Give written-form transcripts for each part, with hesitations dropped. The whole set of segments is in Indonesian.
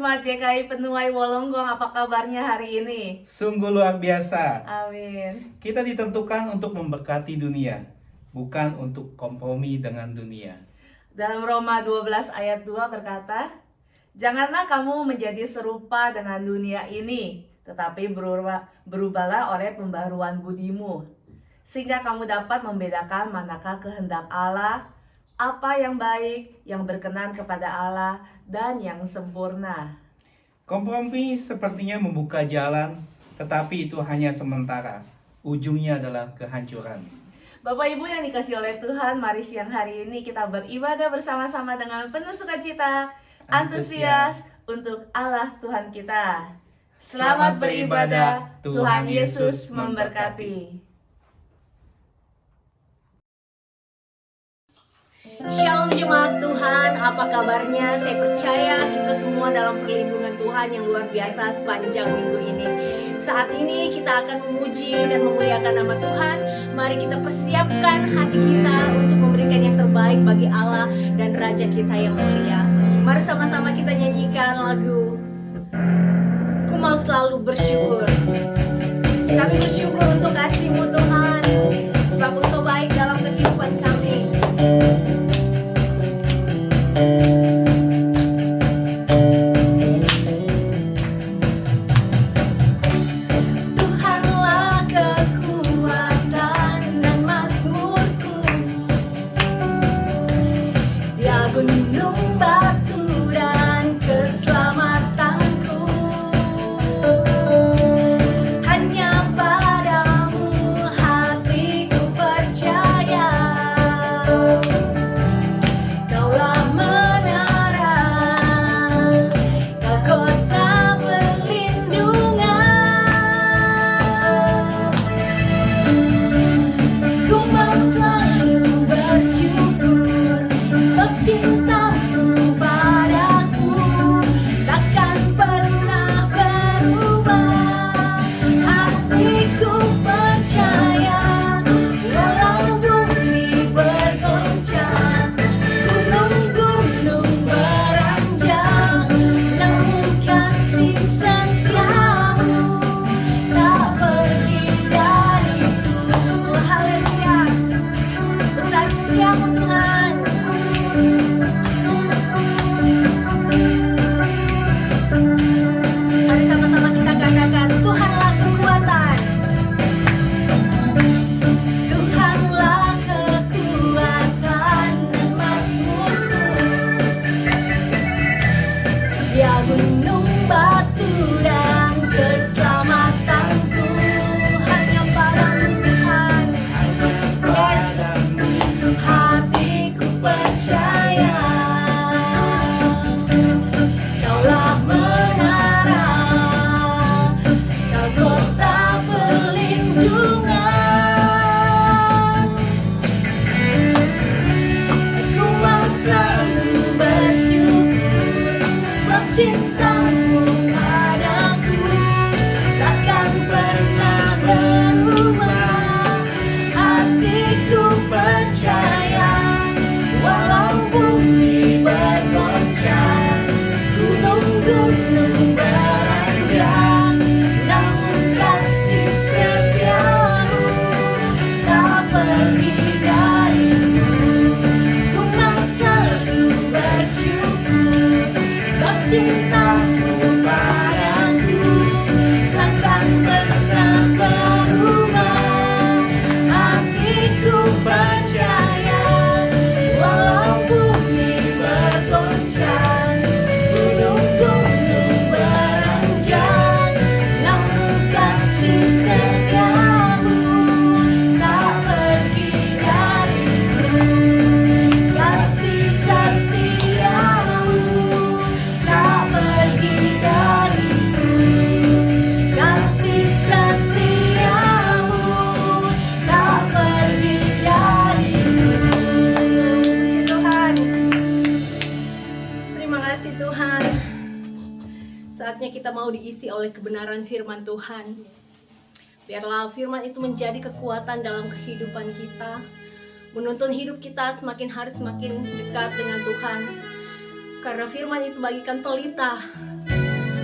Jemaat JKI Penuai Wolonggong, apa kabarnya hari ini? Sungguh luar biasa. Amin. Kita ditentukan untuk memberkati dunia, bukan untuk kompromi dengan dunia. Dalam Roma 12 ayat 2 berkata, "Janganlah kamu menjadi serupa dengan dunia ini, tetapi berubahlah oleh pembaharuan budimu, sehingga kamu dapat membedakan manakah kehendak Allah, apa yang baik, yang berkenan kepada Allah, dan yang sempurna." Kompromi sepertinya membuka jalan, tetapi itu hanya sementara. Ujungnya adalah kehancuran. Bapak Ibu yang dikasih oleh Tuhan, mari siang hari ini kita beribadah bersama-sama dengan penuh sukacita, antusias untuk Allah Tuhan kita. Selamat beribadah, Tuhan Yesus memberkati. Shalom jemaat Tuhan, apa kabarnya? Saya percaya kita semua dalam perlindungan Tuhan yang luar biasa sepanjang minggu ini. Saat ini kita akan memuji dan memuliakan nama Tuhan. Mari kita persiapkan hati kita untuk memberikan yang terbaik bagi Allah dan Raja kita yang mulia. Mari sama-sama kita nyanyikan lagu Ku Mau Selalu Bersyukur. Kami bersyukur untuk kasih-Mu Tuhan, sebab Engkau baik dalam kehidupan kami. Tuhanlah kekuatan dan mazmurku, Dia gunung batu dan keselamatanku. Hanya padamu hatiku percaya, Kaulah menara, Kau kota perlindungan. Ku mau selalu bersyukur, sebab cinta-Mu padaku takkan pernah berubah. Hatiku percaya, walau bumi bergoncang, gunung-gunung beranjak, namun kasih setiamu tak pergi dariku. Haleluya, besar setiamu Tuhan. Mari sama-sama kita katakan, Tuhanlah kekuatan. Tuhanlah kekuatan dan mazmurku, Dia gunung batu dan keselamatanku. Hanya padamu Tuhan, yes, hatiku percaya, Kaulah menara, Kau kota perlindungan. Ku mau selalu bersyukur, sebab cinta-Mu padaku takkan pernah berubah. Hatiku percaya, walau bumi bergoncang, gunung-gunung beranjak, namun kasih setiamu tak pergi dariku. Ku mau selalu bersyukur, sebab cinta-Mu padaku takkan pernah berubah. Hatiku percaya, walau bumi bergoncang, gunung-gunung beranjak, namun kasih setiamu tak pergi dariku. Kasih setiamu tak pergi dariku. Kasih setiamu tak pergi dariku. Puji Tuhan. Terima kasih Tuhan. Saatnya kita mau diisi oleh kebenaran firman Tuhan. Biarlah firman itu menjadi kekuatan dalam kehidupan kita, menuntun hidup kita semakin hari semakin dekat dengan Tuhan. Karena firman itu bagikan pelita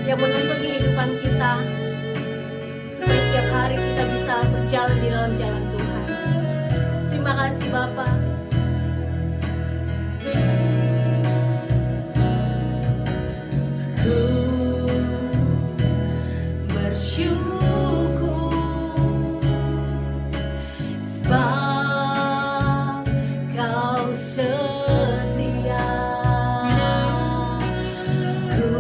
yang menuntun kehidupan kita, supaya setiap hari kita bisa berjalan di dalam jalan Tuhan. Terima kasih Bapa. Ku bersyukur sebab Kau setia. Ku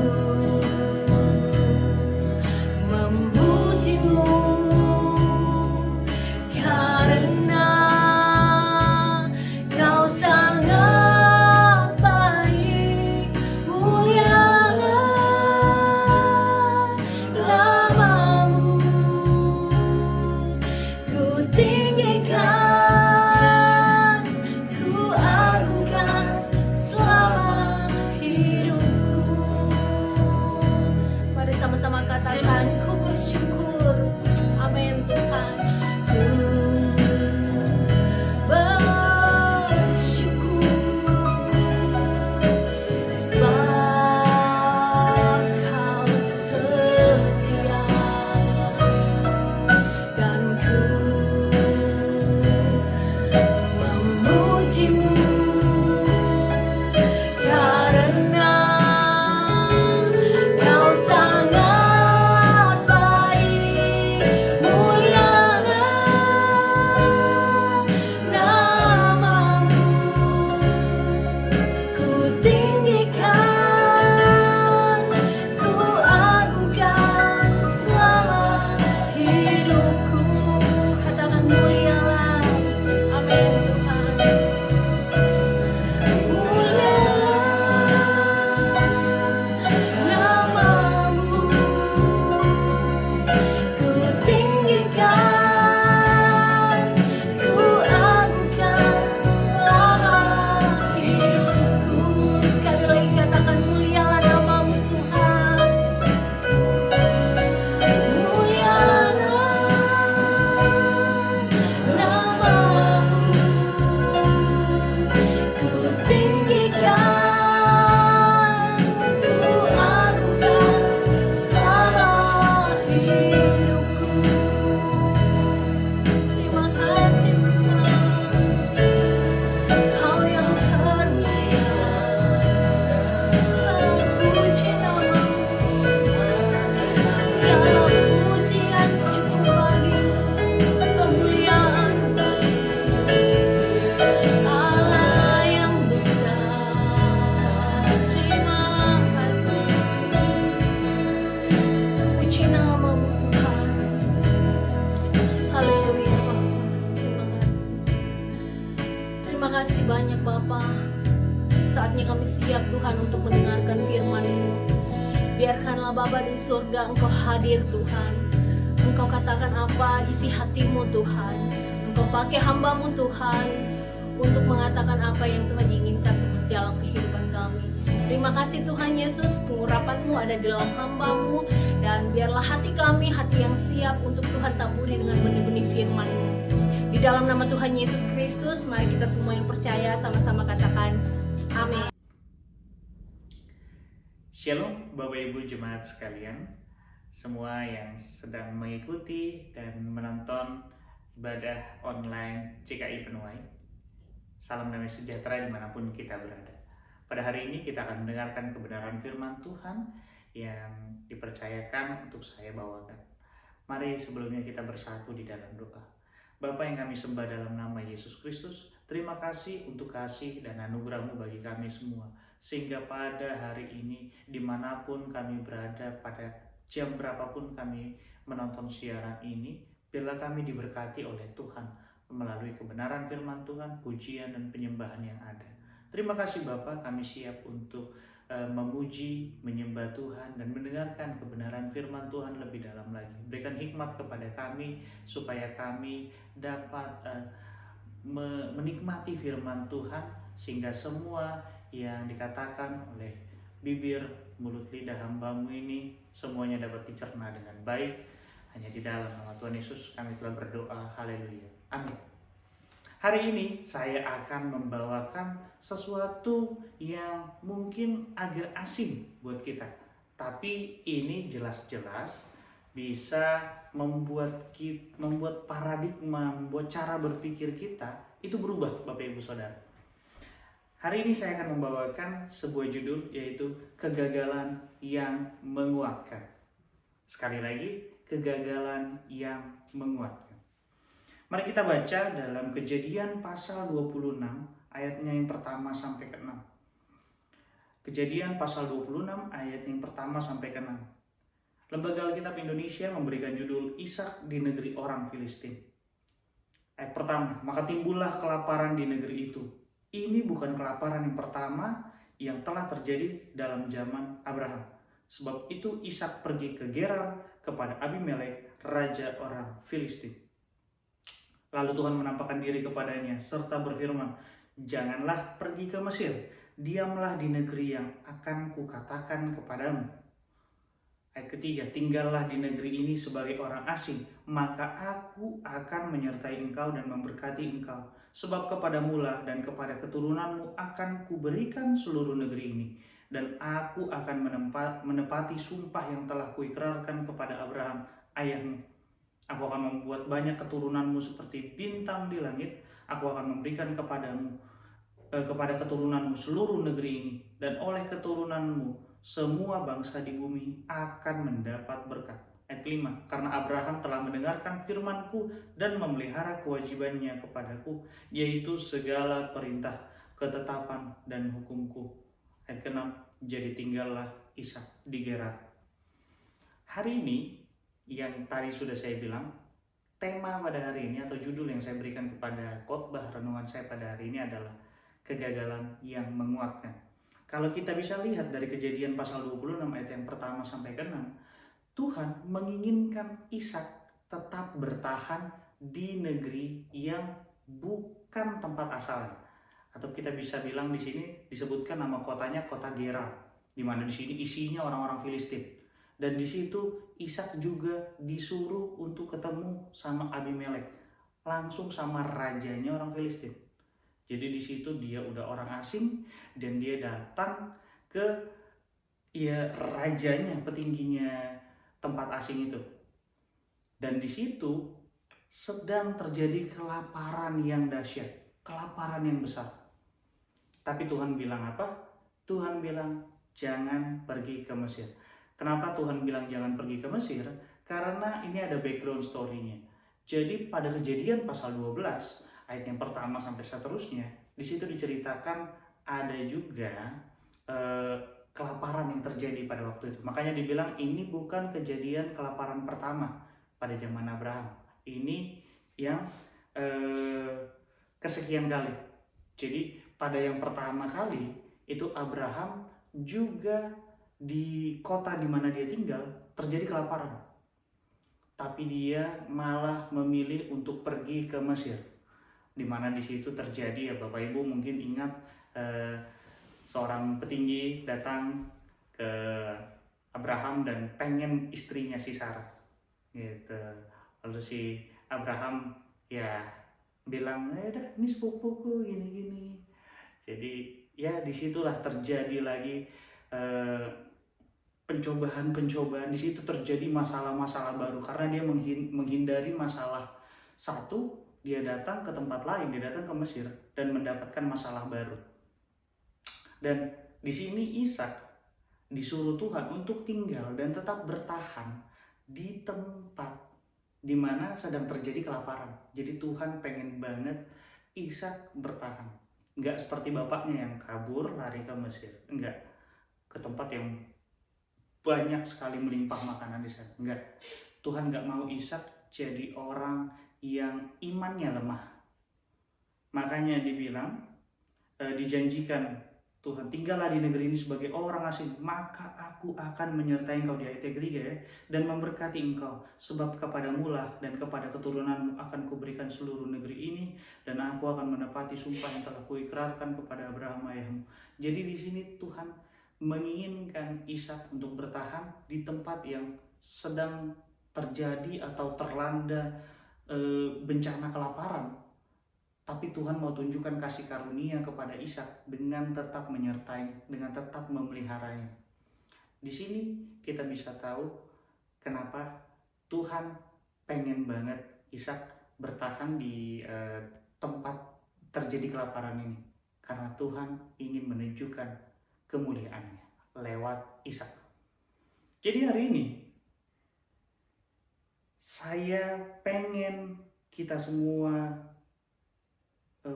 memujimu karena Kau sangat baik, mulia namamu. Ku tinggikan, ku agungkan selama hidupku. Mari sama-sama katakan, ku bersyukur. Amin Tuhan. Ku bersyukur sebab Kau setia, dan ku memujimu karena Kau sangat baik, mulia namamu. Ku tinggikan, ku agungkan selama hidupku. Katakan mulialah. Amin Tuhan. Namamu, ku tinggikan, ku agungkan selama hidupku. Sekali lagi katakan mulialah namamu Tuhan. Mulialah namamu, ku tinggikan, ku agungkan selama hidupku. Terima kasih Tuhan, Kau yang termulia. Puji namamu, segala puji dan syukur bagimu, kemuliaan Allah yang besar. Terima kasih. Puji namamu Tuhan. Haleluya Bapa. Terima kasih. Terima kasih banyak Bapa. Saatnya kami siap Tuhan untuk mendengarkan firman-Mu. Biarkanlah Bapa di surga Engkau hadir Tuhan. Engkau katakan apa isi hatimu Tuhan. Engkau pakai hamba-Mu Tuhan untuk mengatakan apa yang Tuhan inginkan dalam kehidupan kami. Terima kasih Tuhan Yesus, pengurapan-Mu ada di dalam hamba-Mu. Dan biarlah hati kami, hati yang siap untuk Tuhan taburi dengan benih-benih firman-Mu. Di dalam nama Tuhan Yesus Kristus, mari kita semua yang percaya sama-sama katakan amin. Shalom Bapak Ibu Jemaat sekalian, semua yang sedang mengikuti dan menonton ibadah online CKI Penuai. Salam damai sejahtera dimanapun kita berada. Pada hari ini kita akan mendengarkan kebenaran firman Tuhan yang dipercayakan untuk saya bawakan. Mari sebelumnya kita bersatu di dalam doa. Bapa yang kami sembah dalam nama Yesus Kristus, terima kasih untuk kasih dan anugerah-Mu bagi kami semua. Sehingga pada hari ini, dimanapun kami berada, pada jam berapapun kami menonton siaran ini, biarlah kami diberkati oleh Tuhan melalui kebenaran firman Tuhan, pujian dan penyembahan yang ada. Terima kasih Bapa, kami siap untuk memuji, menyembah Tuhan dan mendengarkan kebenaran firman Tuhan lebih dalam lagi. Berikan hikmat kepada kami supaya kami dapat menikmati firman Tuhan, sehingga semua yang dikatakan oleh bibir, mulut, lidah hamba-Mu ini semuanya dapat dicerna dengan baik. Hanya di dalam nama Tuhan Yesus kami telah berdoa. Haleluya. Amin. Hari ini saya akan membawakan sesuatu yang mungkin agak asing buat kita. Tapi ini jelas-jelas bisa membuat paradigma, membuat cara berpikir kita itu berubah, Bapak Ibu Saudara. Hari ini saya akan membawakan sebuah judul, yaitu kegagalan yang menguatkan. Sekali lagi, kegagalan yang menguatkan. Mari kita baca dalam Kejadian pasal 26 ayatnya yang pertama sampai ke-6. Kejadian pasal 26 ayat yang pertama sampai ke-6. Lembaga Alkitab Indonesia memberikan judul Ishak di negeri orang Filistin. Ayat pertama, maka timbullah kelaparan di negeri itu. Ini bukan kelaparan yang pertama yang telah terjadi dalam zaman Abraham. Sebab itu Ishak pergi ke Gerar kepada Abimelek, raja orang Filistin. Lalu Tuhan menampakkan diri kepadanya serta berfirman, janganlah pergi ke Mesir, diamlah di negeri yang akan kukatakan kepadamu. Ayat ketiga, tinggallah di negeri ini sebagai orang asing, maka aku akan menyertai engkau dan memberkati engkau. Sebab kepadamulah dan kepada keturunanmu akan kuberikan seluruh negeri ini. Dan aku akan menepati sumpah yang telah kuikrarkan kepada Abraham, ayahmu. Aku akan membuat banyak keturunanmu seperti bintang di langit. Aku akan memberikan kepada keturunanmu seluruh negeri ini, dan oleh keturunanmu semua bangsa di bumi akan mendapat berkat. Ayat 5, karena Abraham telah mendengarkan firmanku dan memelihara kewajibannya kepadaku, yaitu segala perintah, ketetapan, dan hukumku. Ayat 6, jadi tinggallah Ishak di Gerar. Hari ini, yang tadi sudah saya bilang, tema pada hari ini atau judul yang saya berikan kepada khotbah renungan saya pada hari ini adalah kegagalan yang menguatkan. Kalau kita bisa lihat dari Kejadian pasal 26 ayat yang pertama sampai ke-6, Tuhan menginginkan Ishak tetap bertahan di negeri yang bukan tempat asalnya. Atau kita bisa bilang di sini disebutkan nama kotanya kota Gerar, di mana di sini isinya orang-orang Filistin. Dan di situ Ishak juga disuruh untuk ketemu sama Abimelek, langsung sama rajanya orang Filistin. Jadi di situ dia udah orang asing dan dia datang ke rajanya, petingginya tempat asing itu. Dan di situ sedang terjadi kelaparan yang dahsyat, kelaparan yang besar. Tapi Tuhan bilang apa? Tuhan bilang jangan pergi ke Mesir. Kenapa Tuhan bilang jangan pergi ke Mesir? Karena ini ada background story-nya. Jadi pada Kejadian pasal 12 ayat yang pertama sampai seterusnya, di situ diceritakan ada juga kelaparan yang terjadi pada waktu itu. Makanya dibilang ini bukan kejadian kelaparan pertama pada zaman Abraham. Ini yang kesekian kali. Jadi pada yang pertama kali itu Abraham juga di kota di mana dia tinggal terjadi kelaparan. Tapi dia malah memilih untuk pergi ke Mesir. Di mana di situ terjadi, ya Bapak Ibu mungkin ingat, seorang petinggi datang ke Abraham dan pengen istrinya si Sarah gitu. Lalu si Abraham ya bilang, dah ini sepupuku gini-gini. Jadi ya disitulah terjadi lagi pencobaan. Di situ terjadi masalah-masalah baru karena dia menghindari masalah satu. Dia datang ke tempat lain, dia datang ke Mesir dan mendapatkan masalah baru. Dan di sini Ishak disuruh Tuhan untuk tinggal dan tetap bertahan di tempat di mana sedang terjadi kelaparan. Jadi Tuhan pengen banget Ishak bertahan. Enggak seperti bapaknya yang kabur lari ke Mesir. Enggak. Ke tempat yang banyak sekali melimpah makanan di sana. Enggak. Tuhan enggak mau Ishak jadi orang yang imannya lemah. Makanya dibilang, dijanjikan Tuhan, tinggallah di negeri ini sebagai orang asing, maka aku akan menyertai engkau, di ayat ketiga ya, dan memberkati engkau, sebab kepadamulah dan kepada keturunanmu akan kuberikan seluruh negeri ini, dan aku akan menepati sumpah yang telah kuikrarkan kepada Abraham ayahmu. Jadi di sini Tuhan menginginkan Ishak untuk bertahan di tempat yang sedang terjadi atau terlanda bencana kelaparan, tapi Tuhan mau tunjukkan kasih karunia kepada Ishak dengan tetap menyertai, dengan tetap memeliharanya. Di sini kita bisa tahu kenapa Tuhan pengen banget Ishak bertahan di tempat terjadi kelaparan ini. Karena Tuhan ingin menunjukkan kemuliaannya lewat Ishak. Jadi hari ini saya pengen kita semua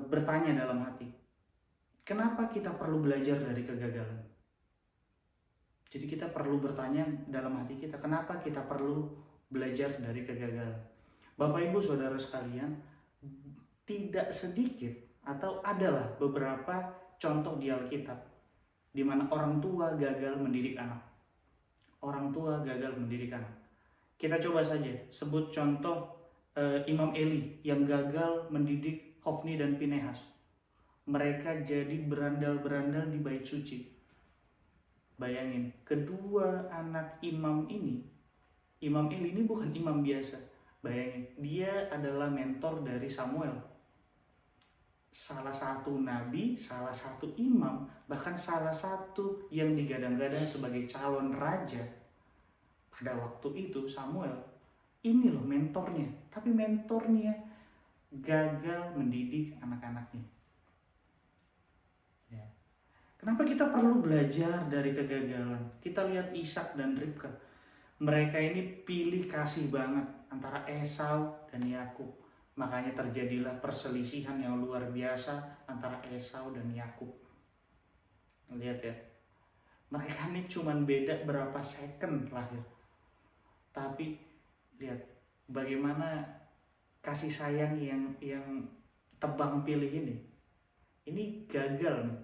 bertanya dalam hati, kenapa kita perlu belajar dari kegagalan? Jadi kita perlu bertanya dalam hati kita, kenapa kita perlu belajar dari kegagalan? Bapak Ibu Saudara sekalian, tidak sedikit atau adalah beberapa contoh di Alkitab di mana orang tua gagal mendidik anak. Orang tua gagal mendidik anak. Kita coba saja sebut contoh Imam Eli yang gagal mendidik Hofni dan Pinehas. Mereka jadi berandal-berandal di bait suci. Bayangin, kedua anak imam ini, Imam Eli ini bukan imam biasa. Bayangin, dia adalah mentor dari Samuel. Salah satu nabi, salah satu imam, bahkan salah satu yang digadang-gadang sebagai calon raja. Pada waktu itu Samuel, ini loh mentornya. Tapi mentornya gagal mendidik anak-anaknya. Ya. Kenapa kita perlu belajar dari kegagalan? Kita lihat Ishak dan Ribka. Mereka ini pilih kasih banget antara Esau dan Yakub. Makanya terjadilah perselisihan yang luar biasa antara Esau dan Yakub. Lihat ya. Mereka ini cuma beda berapa second lahir. Tapi lihat bagaimana kasih sayang yang tebang pilih ini. Ini gagal nih.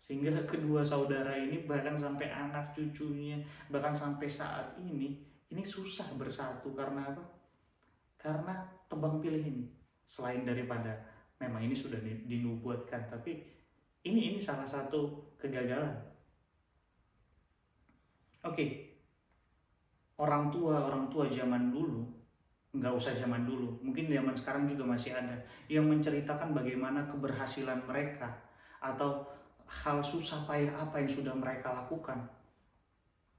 Sehingga kedua saudara ini bahkan sampai anak cucunya, bahkan sampai saat ini susah bersatu. Karena apa? Karena tebang pilih ini. Selain daripada memang ini sudah dinubuatkan, tapi ini salah satu kegagalan. Oke. Orang tua zaman dulu, nggak usah zaman dulu, mungkin zaman sekarang juga masih ada yang menceritakan bagaimana keberhasilan mereka atau hal susah payah apa yang sudah mereka lakukan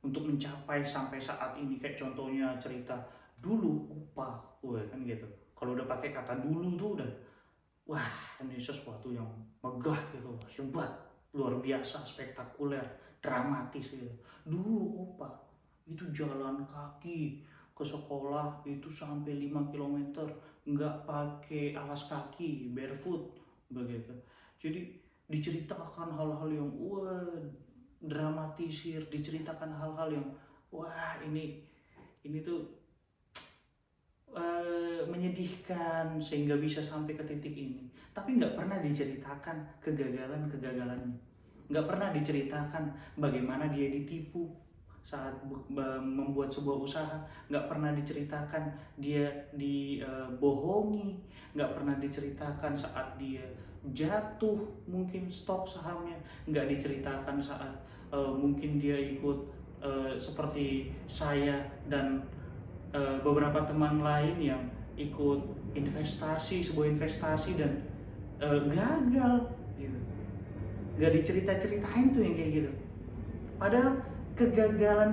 untuk mencapai sampai saat ini. Kayak contohnya cerita dulu opa, kan gitu. Kalau udah pakai kata dulu tuh udah, wah ini sesuatu yang megah gitu, hebat, luar biasa, spektakuler, dramatis gitu. Dulu opa itu jalan kaki ke sekolah itu sampai 5 km, nggak pakai alas kaki, barefoot begitu. Jadi diceritakan hal-hal yang dramatisir, diceritakan hal-hal yang ini tuh menyedihkan sehingga bisa sampai ke titik ini. Tapi nggak pernah diceritakan kegagalannya, nggak pernah diceritakan bagaimana dia ditipu saat membuat sebuah usaha, nggak pernah diceritakan dia dibohongi, nggak pernah diceritakan saat dia jatuh mungkin stok sahamnya, nggak diceritakan saat mungkin dia ikut seperti saya dan beberapa teman lain yang ikut sebuah investasi dan gagal gitu. Nggak dicerita-ceritain tuh yang kayak gitu. Padahal kegagalan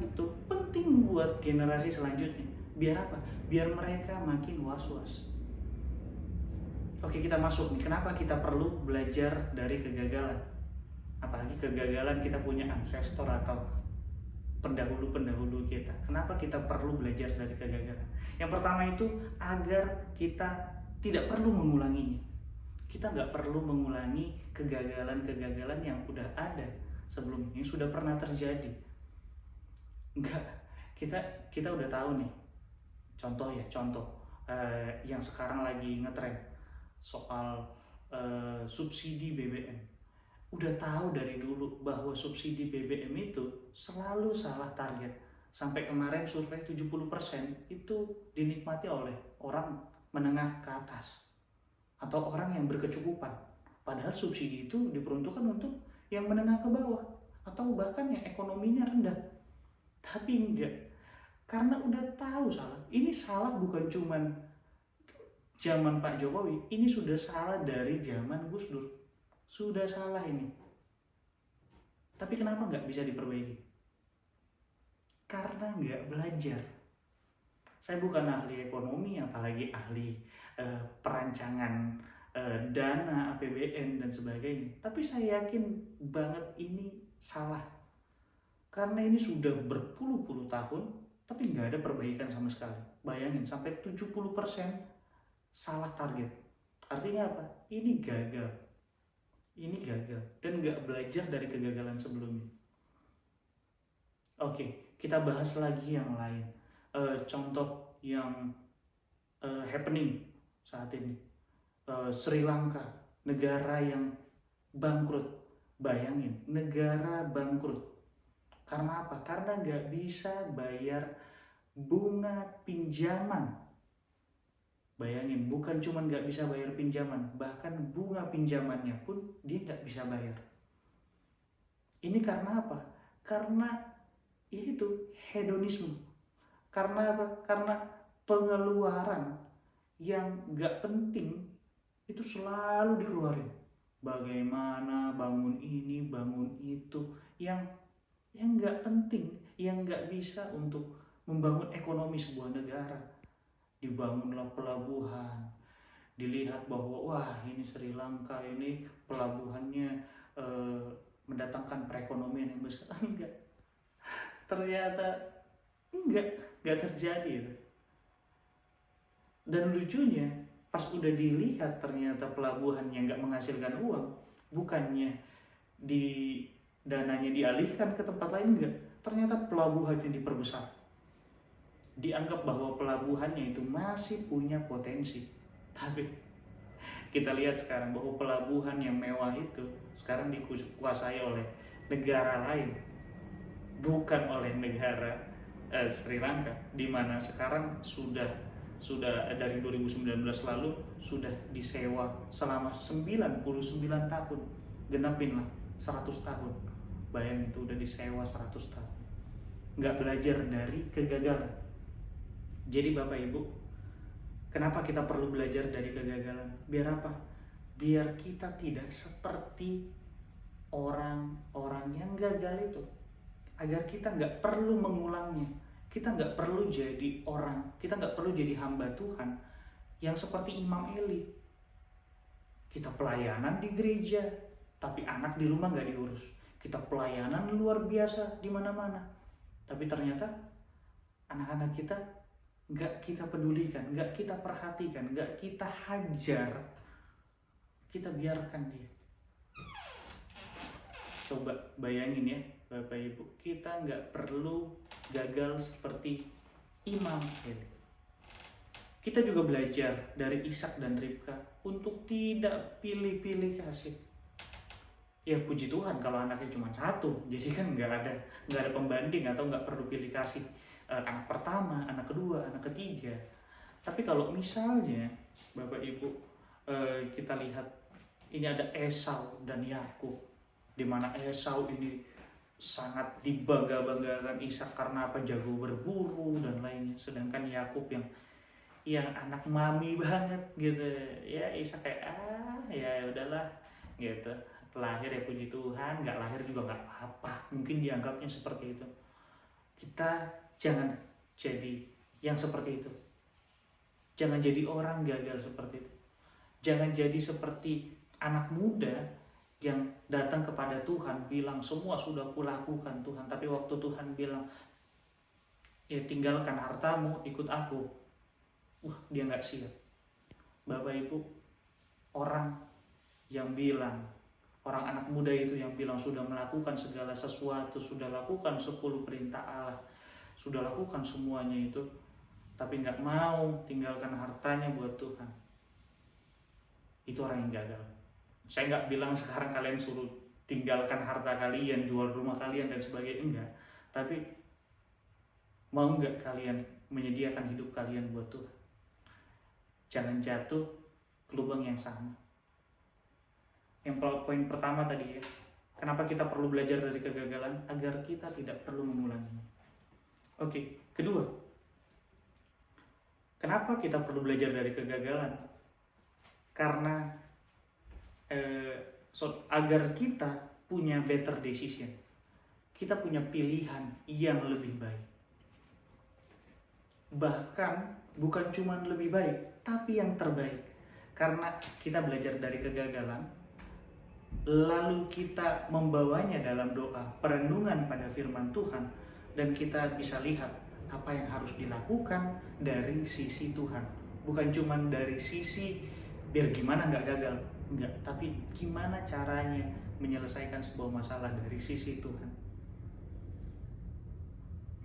itu penting buat generasi selanjutnya. Biar apa? Biar mereka makin was-was. Oke, kita masuk nih. Kenapa kita perlu belajar dari kegagalan? Apalagi kegagalan kita punya ancestor atau pendahulu-pendahulu kita. Kenapa kita perlu belajar dari kegagalan? Yang pertama itu agar kita tidak perlu mengulanginya. Kita nggak perlu mengulangi kegagalan-kegagalan yang udah ada sebelumnya, yang sudah pernah terjadi. Kita udah tahu nih. Contoh yang sekarang lagi ngetren soal subsidi BBM. Udah tahu dari dulu bahwa subsidi BBM itu selalu salah target. Sampai kemarin survei 70% itu dinikmati oleh orang menengah ke atas atau orang yang berkecukupan. Padahal subsidi itu diperuntukkan untuk yang menengah ke bawah atau bahkan yang ekonominya rendah. Tapi enggak. Karena udah tahu salah. Ini salah bukan cuman zaman Pak Jokowi, ini sudah salah dari zaman Gus Dur. Sudah salah ini. Tapi kenapa nggak bisa diperbaiki? karena nggak belajar. Saya bukan ahli ekonomi, apalagi ahli perancangan dana APBN dan sebagainya. Tapi saya yakin banget ini salah. Karena ini sudah berpuluh-puluh tahun, tapi nggak ada perbaikan sama sekali. Bayangin, sampai 70% salah target. Artinya apa? Ini gagal. Ini gagal. Dan nggak belajar dari kegagalan sebelumnya. Oke, kita bahas lagi yang lain. Contoh yang happening saat ini, Sri Lanka, negara yang bangkrut. Bayangin, negara bangkrut karena apa? Karena nggak bisa bayar bunga pinjaman. Bayangin, bukan cuma nggak bisa bayar pinjaman, bahkan bunga pinjamannya pun dia nggak bisa bayar. Ini karena apa? Karena itu hedonisme. Karena apa? Karena pengeluaran yang gak penting itu selalu dikeluarin. Bagaimana bangun ini, bangun itu, yang gak penting, yang gak bisa untuk membangun ekonomi sebuah negara. Dibangunlah pelabuhan, dilihat bahwa wah ini Sri Lanka ini pelabuhannya mendatangkan perekonomian yang besar. Enggak, ternyata nggak terjadi itu. Dan lucunya pas udah dilihat ternyata pelabuhannya nggak menghasilkan uang, bukannya dananya dialihkan ke tempat lain, enggak, ternyata pelabuhannya diperbesar. Dianggap bahwa pelabuhannya itu masih punya potensi. Tapi kita lihat sekarang bahwa pelabuhan yang mewah itu sekarang dikuasai oleh negara lain, bukan oleh negara Sri Lanka, di mana sekarang sudah dari 2019 lalu sudah disewa selama 99 tahun, genapinlah 100 tahun. Bayangin itu udah disewa 100 tahun. Nggak belajar dari kegagalan. Jadi Bapak Ibu, kenapa kita perlu belajar dari kegagalan? Biar apa? Biar kita tidak seperti orang-orang yang gagal itu. Agar kita nggak perlu mengulangnya, kita nggak perlu jadi orang, kita nggak perlu jadi hamba Tuhan yang seperti Imam Eli. Kita pelayanan di gereja, tapi anak di rumah nggak diurus. Kita pelayanan luar biasa di mana-mana, tapi ternyata anak-anak kita nggak kita pedulikan, nggak kita perhatikan, nggak kita hajar, kita biarkan dia. Coba bayangin ya Bapak Ibu, kita nggak perlu gagal seperti Imam Eli. Kita juga belajar dari Ishak dan Ribka untuk tidak pilih-pilih kasih. Ya puji Tuhan kalau anaknya cuma satu, jadi kan nggak ada pembanding atau nggak perlu pilih kasih anak pertama, anak kedua, anak ketiga. Tapi kalau misalnya Bapak Ibu kita lihat ini ada Esau dan Yakub, di mana Esau ini sangat dibangga-banggakan Ishak karena apa, jago berburu dan lainnya, sedangkan Yakub yang anak mami banget gitu ya, Ishak kayak ya udahlah gitu, lahir ya puji Tuhan, nggak lahir juga nggak apa-apa, mungkin dianggapnya seperti itu. Kita jangan jadi yang seperti itu, jangan jadi orang gagal seperti itu, jangan jadi seperti anak muda yang datang kepada Tuhan bilang semua sudah kulakukan Tuhan, tapi waktu Tuhan bilang ya tinggalkan hartamu ikut aku, dia nggak siap. Bapak Ibu, orang anak muda itu yang bilang sudah melakukan segala sesuatu, sudah lakukan 10 perintah Allah, sudah lakukan semuanya itu, tapi nggak mau tinggalkan hartanya buat Tuhan, itu orang yang gagal. Saya nggak bilang sekarang kalian suruh tinggalkan harta kalian, jual rumah kalian dan sebagainya, enggak. Tapi mau nggak kalian menyediakan hidup kalian buat Tuhan? Jangan jatuh ke lubang yang sama. Yang poin pertama tadi ya, kenapa kita perlu belajar dari kegagalan? Agar kita tidak perlu mengulanginya. Oke, kedua, kenapa kita perlu belajar dari kegagalan? Karena agar kita punya better decision, kita punya pilihan yang lebih baik. bahkan bukan cuma lebih baik, tapi yang terbaik. Karena kita belajar dari kegagalan, lalu kita membawanya dalam doa, perenungan pada firman Tuhan, dan kita bisa lihat apa yang harus dilakukan dari sisi Tuhan. Bukan cuma dari sisi biar gimana nggak gagal, enggak, tapi gimana caranya menyelesaikan sebuah masalah dari sisi Tuhan.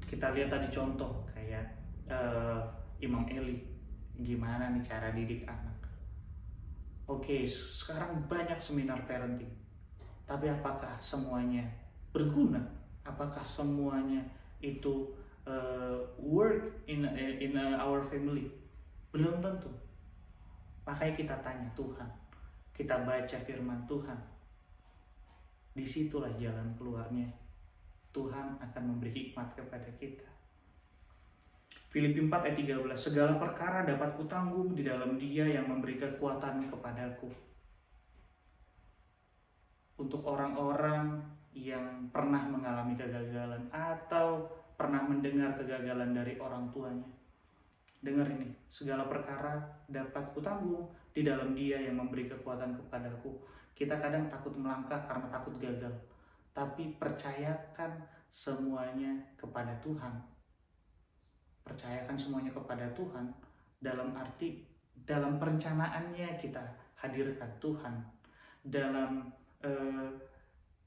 Kita lihat tadi contoh kayak Imam Eli, gimana nih cara didik anak. Oke, sekarang banyak seminar parenting, tapi apakah semuanya berguna? Apakah semuanya itu work in our family? Belum tentu. Makanya kita tanya Tuhan, kita baca firman Tuhan. Disitulah jalan keluarnya. Tuhan akan memberi hikmat kepada kita. Filipi 4 ayat 13, segala perkara dapat kutanggung di dalam Dia yang memberi kekuatan kepadaku. Untuk orang-orang yang pernah mengalami kegagalan atau pernah mendengar kegagalan dari orang tuanya, dengar ini, segala perkara dapat kutanggung di dalam Dia yang memberi kekuatan kepadaku. Kita kadang takut melangkah karena takut gagal, tapi percayakan semuanya kepada Tuhan. Percayakan semuanya kepada Tuhan dalam arti dalam perencanaannya kita hadirkan Tuhan, dalam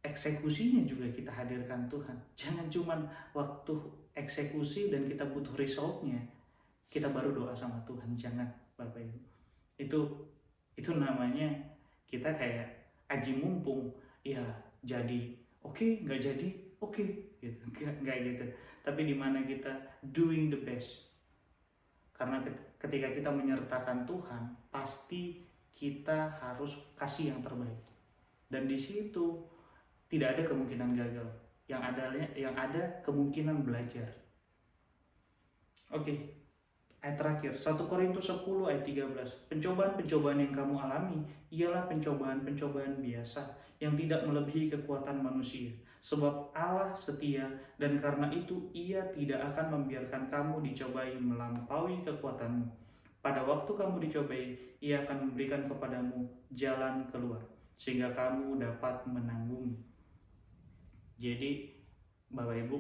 eksekusinya juga kita hadirkan Tuhan. Jangan cuma waktu eksekusi dan kita butuh resultnya kita baru doa sama Tuhan. Jangan, Bapak Ibu. Itu namanya kita kayak aji mumpung, ya jadi oke, nggak jadi oke, gitu. Nggak gitu. Tapi di mana kita doing the best. Karena ketika kita menyertakan Tuhan, pasti kita harus kasih yang terbaik. Dan di situ tidak ada kemungkinan gagal. Yang ada kemungkinan belajar. Oke. Ayat terakhir, 1 Korintus 10 ayat 13. Pencobaan-pencobaan yang kamu alami ialah pencobaan-pencobaan biasa yang tidak melebihi kekuatan manusia. Sebab Allah setia dan karena itu Ia tidak akan membiarkan kamu dicobai melampaui kekuatanmu. Pada waktu kamu dicobai, Ia akan memberikan kepadamu jalan keluar sehingga kamu dapat menanggung. Jadi, Bapak Ibu,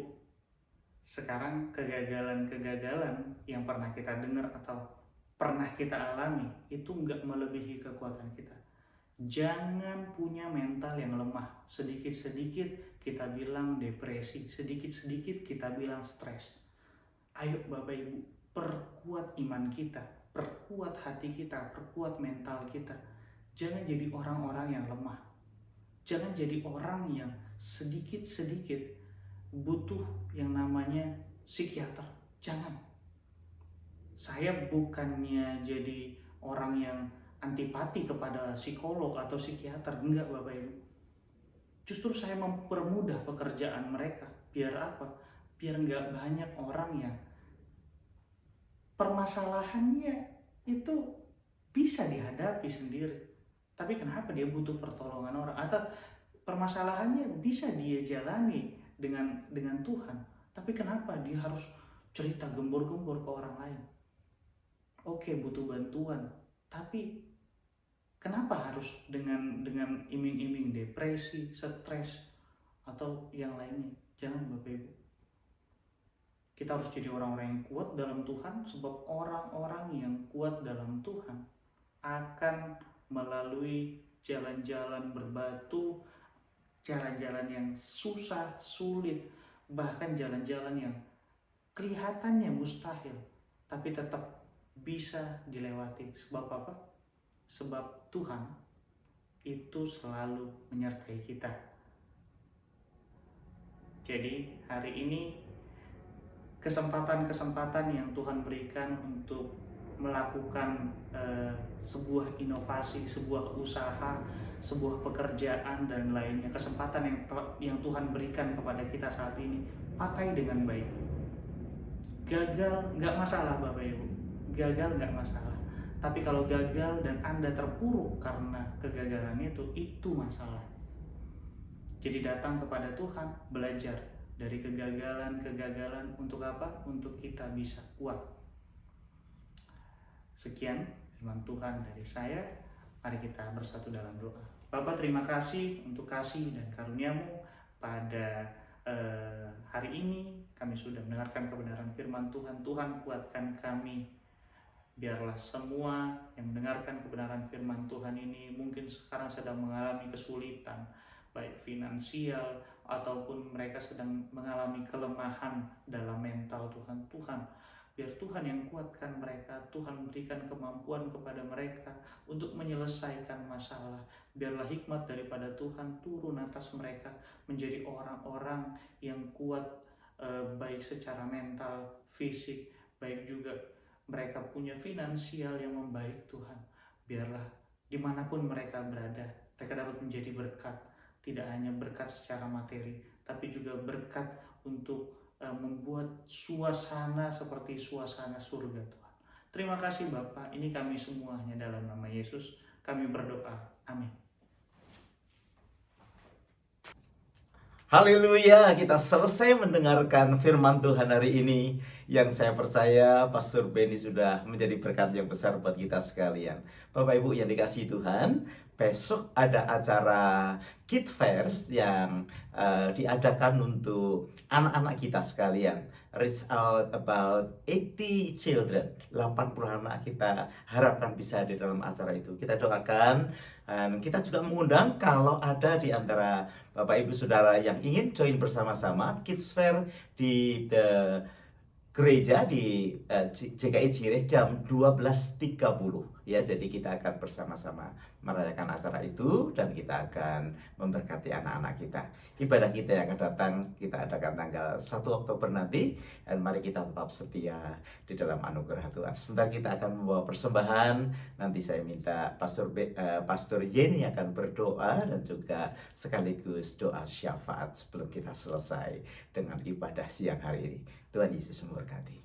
sekarang kegagalan-kegagalan yang pernah kita dengar atau pernah kita alami itu nggak melebihi kekuatan kita. Jangan punya mental yang lemah. Sedikit-sedikit kita bilang depresi, sedikit-sedikit kita bilang stres. Ayo Bapak Ibu, perkuat iman kita, perkuat hati kita, perkuat mental kita. Jangan jadi orang-orang yang lemah. Jangan jadi orang yang sedikit-sedikit butuh yang namanya psikiater. Jangan. Saya bukannya jadi orang yang antipati kepada psikolog atau psikiater, enggak Bapak Ibu. Justru saya mempermudah pekerjaan mereka. Biar apa? Biar enggak banyak orang yang permasalahannya itu bisa dihadapi sendiri. Tapi kenapa dia butuh pertolongan orang? Atau permasalahannya bisa dia jalani dengan Tuhan, tapi kenapa dia harus cerita gembor-gembor ke orang lain? Oke, butuh bantuan, tapi kenapa harus dengan iming-iming depresi, stres, atau yang lainnya? Jangan Bapak Ibu. Kita harus jadi orang-orang yang kuat dalam Tuhan, sebab orang-orang yang kuat dalam Tuhan akan melalui jalan-jalan berbatu, jalan-jalan yang susah, sulit, bahkan jalan-jalan yang kelihatannya mustahil, tapi tetap bisa dilewati. Sebab apa? Sebab Tuhan itu selalu menyertai kita. Jadi hari ini kesempatan-kesempatan yang Tuhan berikan untuk melakukan sebuah inovasi, sebuah usaha, sebuah pekerjaan dan lainnya, kesempatan yang Tuhan berikan kepada kita saat ini, pakai dengan baik. Gagal nggak masalah Bapak Ibu, gagal nggak masalah. Tapi kalau gagal dan Anda terpuruk karena kegagalan itu masalah. Jadi datang kepada Tuhan, belajar dari kegagalan-kegagalan untuk apa? Untuk kita bisa kuat Sekian firman Tuhan dari saya. Mari kita bersatu dalam doa. Bapa, terima kasih untuk kasih dan karunia-Mu pada hari ini. Kami sudah mendengarkan kebenaran firman Tuhan. Tuhan, kuatkan kami. Biarlah semua yang mendengarkan kebenaran firman Tuhan ini mungkin sekarang sedang mengalami kesulitan, baik finansial ataupun mereka sedang mengalami kelemahan dalam mental Tuhan. Tuhan, biar Tuhan yang kuatkan mereka. Tuhan berikan kemampuan kepada mereka untuk menyelesaikan masalah. Biarlah hikmat daripada Tuhan turun atas mereka menjadi orang-orang yang kuat, baik secara mental, fisik, baik juga mereka punya finansial yang membaik. Tuhan, biarlah dimanapun mereka berada, mereka dapat menjadi berkat. Tidak hanya berkat secara materi, tapi juga berkat untuk membuat suasana seperti suasana surga. Tuhan, terima kasih Bapa. Ini kami semuanya dalam nama Yesus kami berdoa. Amin. Haleluya, kita selesai mendengarkan firman Tuhan hari ini yang saya percaya Pastor Benny sudah menjadi berkat yang besar buat kita sekalian. Bapak Ibu yang dikasihi Tuhan, besok ada acara Kid Fairs yang diadakan untuk anak-anak kita sekalian. Reach out about 80 children, 80 anak kita harapkan bisa di dalam acara itu. Kita doakan, dan kita juga mengundang kalau ada di antara Bapak Ibu Saudara yang ingin join bersama-sama Kids Fair di gereja di JKI Cireh jam 12.30 ya. Jadi kita akan bersama-sama merayakan acara itu dan kita akan memberkati anak-anak kita. Ibadah kita yang akan datang kita adakan tanggal 1 Oktober nanti, dan mari kita tetap setia di dalam anugerah Tuhan. Sebentar kita akan membawa persembahan. Nanti saya minta Pastor Yeni akan berdoa dan juga sekaligus doa syafaat sebelum kita selesai dengan ibadah siang hari ini. Tuhan Yesus memberkati.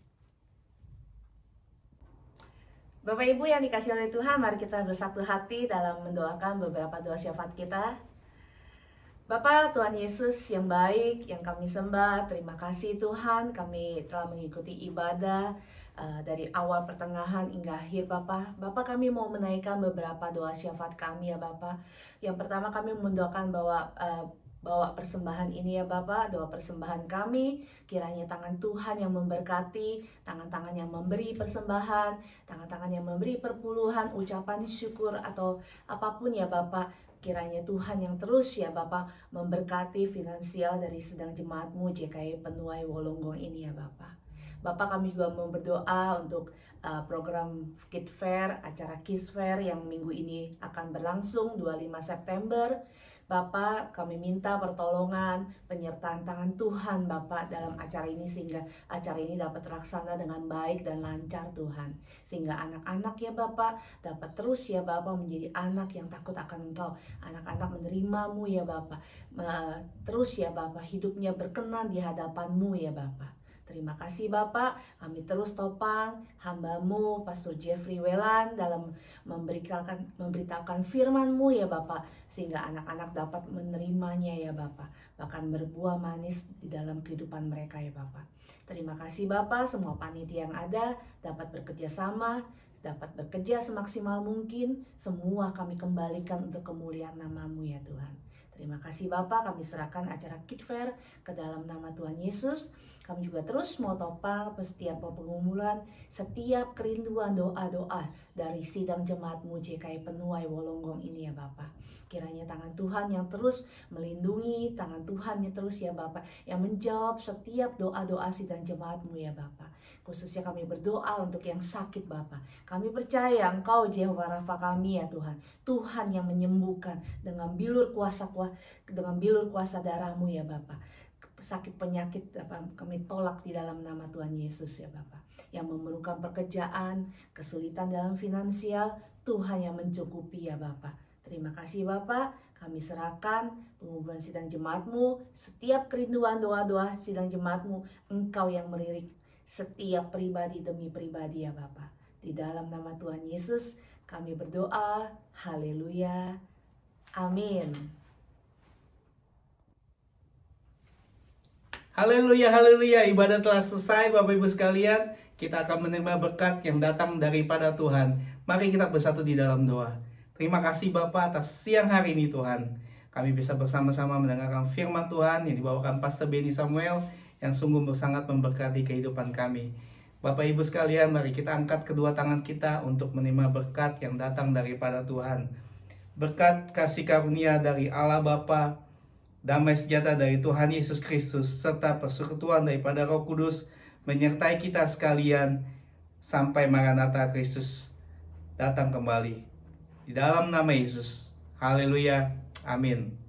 Bapak Ibu yang dikasihi oleh Tuhan, mari kita bersatu hati dalam mendoakan beberapa doa syafaat kita. Bapa Tuhan Yesus yang baik, yang kami sembah, terima kasih Tuhan, kami telah mengikuti ibadah dari awal pertengahan hingga akhir Bapa. Bapa, kami mau menaikkan beberapa doa syafaat kami ya Bapa. Yang pertama kami mendoakan bahwa bawa persembahan ini ya Bapak, doa persembahan kami, kiranya tangan Tuhan yang memberkati, tangan-tangan yang memberi persembahan, tangan-tangan yang memberi perpuluhan, ucapan syukur atau apapun ya Bapak, kiranya Tuhan yang terus ya Bapak memberkati finansial dari sedang jemaat-Mu JKI Penuai Wolonggong ini ya Bapak. Bapak, kami juga mau berdoa untuk program Kid Fair, acara Kids Fair yang minggu ini akan berlangsung 25 September. Bapak, kami minta pertolongan, penyertaan tangan Tuhan Bapak dalam acara ini sehingga acara ini dapat terlaksana dengan baik dan lancar Tuhan. Sehingga anak-anak ya Bapak dapat terus ya Bapak menjadi anak yang takut akan Engkau. Anak-anak menerimamu ya Bapak. Terus ya Bapak hidupnya berkenan di hadapan-Mu ya Bapak. Terima kasih Bapak, kami terus topang hamba-Mu Pastor Jeffrey Welan dalam memberitakan firman-Mu ya Bapak, sehingga anak-anak dapat menerimanya ya Bapak, bahkan berbuah manis di dalam kehidupan mereka ya Bapak. Terima kasih Bapak, semua panitia yang ada dapat bekerja sama, dapat bekerja semaksimal mungkin, semua kami kembalikan untuk kemuliaan nama-Mu ya Tuhan. Terima kasih Bapak, kami serahkan acara Kid Fair ke dalam nama Tuhan Yesus. Kami juga terus mau topang setiap pengumuman, setiap kerinduan doa-doa dari sidang jemaat-Mu JKI Penuai Wolonggong ini ya Bapak. Kiranya tangan Tuhan yang terus melindungi, tangan Tuhan yang terus ya Bapak, yang menjawab setiap doa-doa sidang jemaat-Mu ya Bapak. Khususnya kami berdoa untuk yang sakit Bapak. Kami percaya Engkau Jehovah Rafa kami ya Tuhan. Tuhan yang menyembuhkan dengan bilur kuasa darah-Mu ya Bapak. Sakit penyakit kami tolak di dalam nama Tuhan Yesus ya Bapak. Yang memerlukan pekerjaan, kesulitan dalam finansial, Tuhan yang mencukupi ya Bapak. Terima kasih Bapak, kami serahkan pengumpulan sidang jemaat-Mu, setiap kerinduan doa-doa sidang jemaat-Mu, Engkau yang melirik setiap pribadi demi pribadi ya Bapak. Di dalam nama Tuhan Yesus kami berdoa, haleluya, amin. Haleluya, haleluya. Ibadah telah selesai, Bapak Ibu sekalian. Kita akan menerima berkat yang datang daripada Tuhan. Mari kita bersatu di dalam doa. Terima kasih Bapak atas siang hari ini Tuhan. Kami bisa bersama-sama mendengarkan firman Tuhan yang dibawakan Pastor Benny Samuel yang sungguh sangat memberkati kehidupan kami. Bapak Ibu sekalian, mari kita angkat kedua tangan kita untuk menerima berkat yang datang daripada Tuhan. Berkat kasih karunia dari Allah Bapa, damai sejahtera dari Tuhan Yesus Kristus, serta persekutuan daripada Roh Kudus menyertai kita sekalian sampai Maranatha Kristus datang kembali. Di dalam nama Yesus. Haleluya. Amin.